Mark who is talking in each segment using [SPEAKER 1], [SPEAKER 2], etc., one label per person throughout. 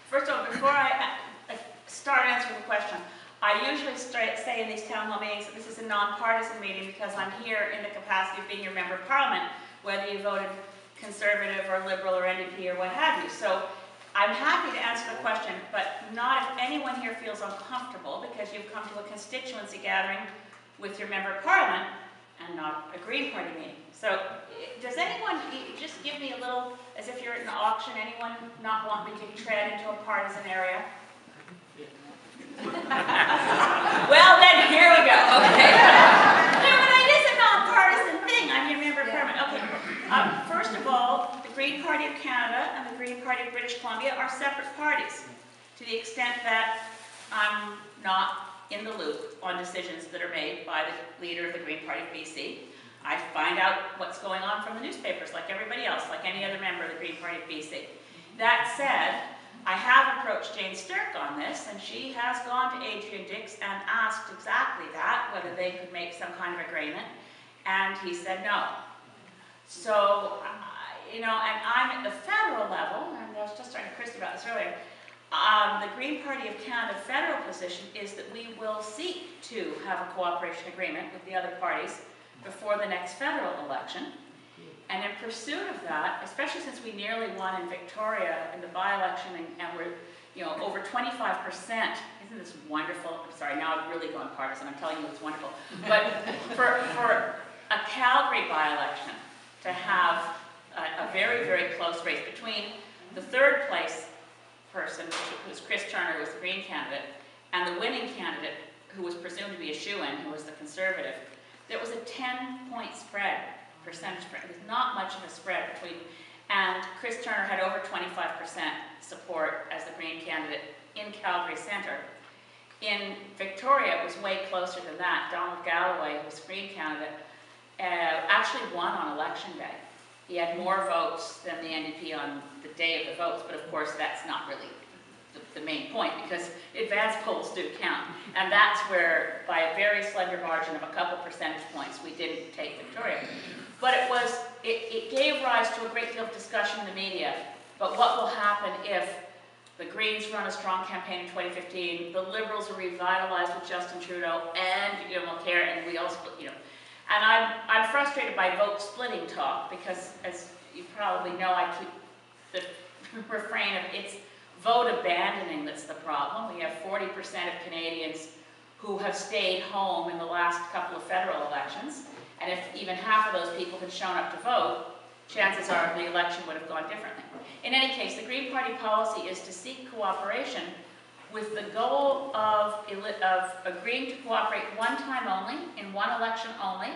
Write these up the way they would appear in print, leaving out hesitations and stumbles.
[SPEAKER 1] First of all, before I start answering the question, I usually say in these town hall meetings that this is a non-partisan meeting because I'm here in the capacity of being your member of parliament, whether you voted Conservative or Liberal or NDP or what have you. So I'm happy to answer the question, but not if anyone here feels uncomfortable because you've come to a constituency gathering with your member of parliament and not a Green Party meeting. So does anyone, just give me a little, as if you're at an auction, anyone not want me to tread into a partisan area? Well then, here we go. Okay. No, but it is a non-partisan thing. I'm your member of parliament. Okay. First of all, the Green Party of Canada and the Green Party of British Columbia are separate parties, to the extent that I'm not in the loop on decisions that are made by the leader of the Green Party of BC. I find out what's going on from the newspapers, like everybody else, like any other member of the Green Party of BC. That said, I have approached Jane Stirk on this, and she has gone to Adrian Dix and asked exactly that, whether they could make some kind of agreement, and he said no. So, you know, and I'm at the federal level, and I was just talking to Christy about this earlier. The Green Party of Canada federal position is that we will seek to have a cooperation agreement with the other parties before the next federal election. And in pursuit of that, especially since we nearly won in Victoria in the by-election and we're, you know, over 25%, isn't this wonderful? I'm sorry, now I've really gone partisan, I'm telling you it's wonderful. But for a Calgary by-election to have a very, very close race between the third place person, who was Chris Turner, who was the Green candidate, and the winning candidate, who was presumed to be a shoo-in, who was the Conservative, there was a 10-point spread, percentage spread. There's not much of a spread between, and Chris Turner had over 25% support as the Green candidate in Calgary Centre. In Victoria, it was way closer than that. Donald Galloway, who was Green candidate, actually won on election day. He had more votes than the NDP on the day of the votes, but of course that's not really the main point because advance polls do count. And that's where, by a very slender margin of a couple percentage points, we didn't take Victoria. But it gave rise to a great deal of discussion in the media. But what will happen if the Greens run a strong campaign in 2015, the Liberals are revitalized with Justin Trudeau, and Mulcair, and we all split, And I'm frustrated by vote splitting talk because, as you probably know, I keep the refrain of it's vote abandoning that's the problem. We have 40% of Canadians who have stayed home in the last couple of federal elections, and if even half of those people had shown up to vote, chances are the election would have gone differently. In any case, the Green Party policy is to seek cooperation with the goal of agreeing to cooperate one time only, in one election only,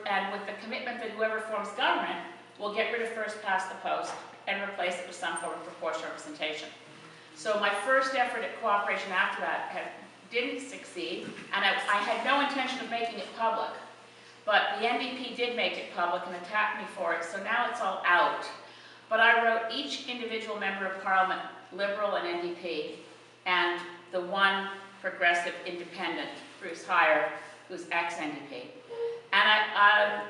[SPEAKER 1] and with the commitment that whoever forms government will get rid of first past the post and replace it with some form of proportional representation. So my first effort at cooperation after that didn't succeed, and I had no intention of making it public. But the NDP did make it public and attacked me for it, so now it's all out. But I wrote each individual member of parliament, Liberal and NDP, and the one progressive independent, Bruce Heyer, who's ex-NDP. And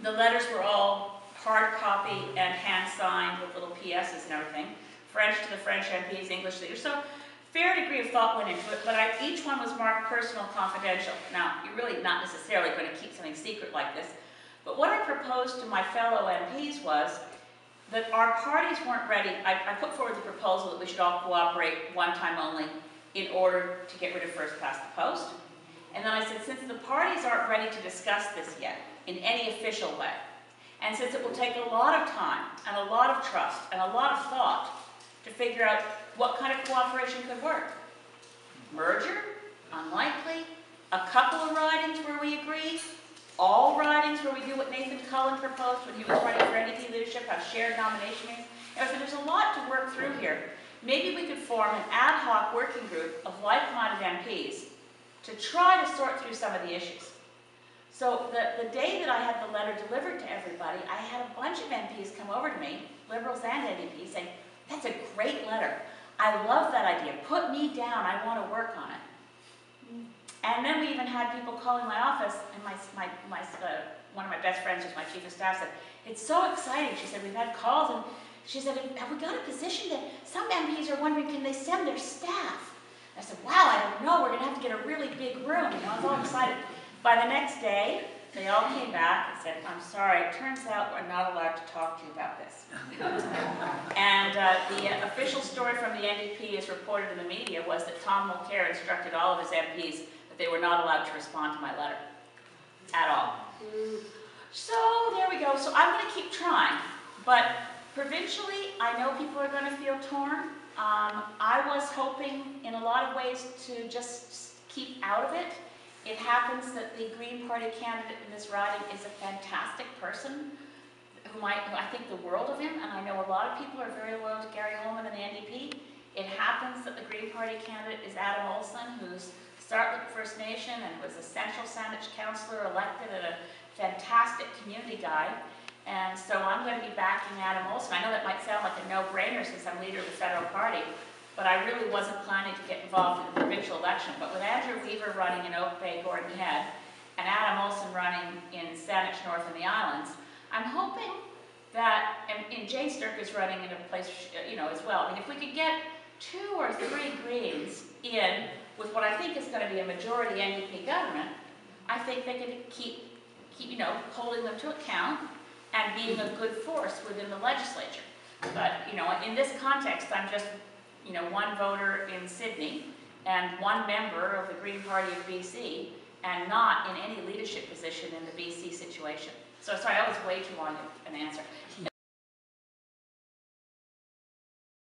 [SPEAKER 1] the letters were all hard copy and hand-signed with little PSs and everything, French to the French MPs, English leaders. So fair degree of thought went into it, but each one was marked personal confidential. Now, you're really not necessarily going to keep something secret like this, but what I proposed to my fellow MPs was that our parties weren't ready. I put forward the proposal that we should all cooperate one time only in order to get rid of first past the post. And then I said, since the parties aren't ready to discuss this yet in any official way, and since it will take a lot of time and a lot of trust and a lot of thought to figure out what kind of cooperation could work. Merger? Unlikely. A couple of ridings where we agree. All ridings where we do what Nathan Cullen proposed when he was running for NDP leadership, have shared nomination meetings. So there's a lot to work through here. Maybe we could form an ad hoc working group of like-minded MPs to try to sort through some of the issues. So the day that I had the letter delivered to everybody, I had a bunch of MPs come over to me, Liberals and NDP, saying, "That's a great letter. I love that idea. Put me down. I want to work on it." And then we even had people calling my office, and one of my best friends, who's my chief of staff, said, "It's so exciting." She said, "We've had calls, and She said, have we got a position that some MPs are wondering, can they send their staff? I said, wow, I don't know, we're going to have to get a really big room. You know, I was all excited. By the next day, they all came back and said, I'm sorry, it turns out we're not allowed to talk to you about this. And the official story from the NDP as reported in the media was that Tom Mulcair instructed all of his MPs that they were not allowed to respond to my letter at all. So there we go. So I'm going to keep trying. But provincially, I know people are going to feel torn. I was hoping in a lot of ways to just keep out of it. It happens that the Green Party candidate in this riding is a fantastic person who I think the world of him, and I know a lot of people are very loyal to Gary Holman and the NDP. It happens that the Green Party candidate is Adam Olsen, who's Startlet First Nation and was a Central Saanich councillor elected and a fantastic community guy. And so I'm going to be backing Adam Olsen. I know that might sound like a no-brainer since I'm leader of the federal party, but I really wasn't planning to get involved in the provincial election. But with Andrew Weaver running in Oak Bay, Gordon Head, and Adam Olsen running in Saanich North and the Islands, I'm hoping that, and Jay Sturk is running in a place, you know, as well. I mean, if we could get 2 or 3 Greens in with what I think is going to be a majority NDP government, I think they could keep you know, holding them to account and being a good force within the legislature. But, you know, in this context, I'm just, you know, one voter in Sidney and one member of the Green Party of BC and not in any leadership position in the BC situation. So sorry, that was way too long an answer.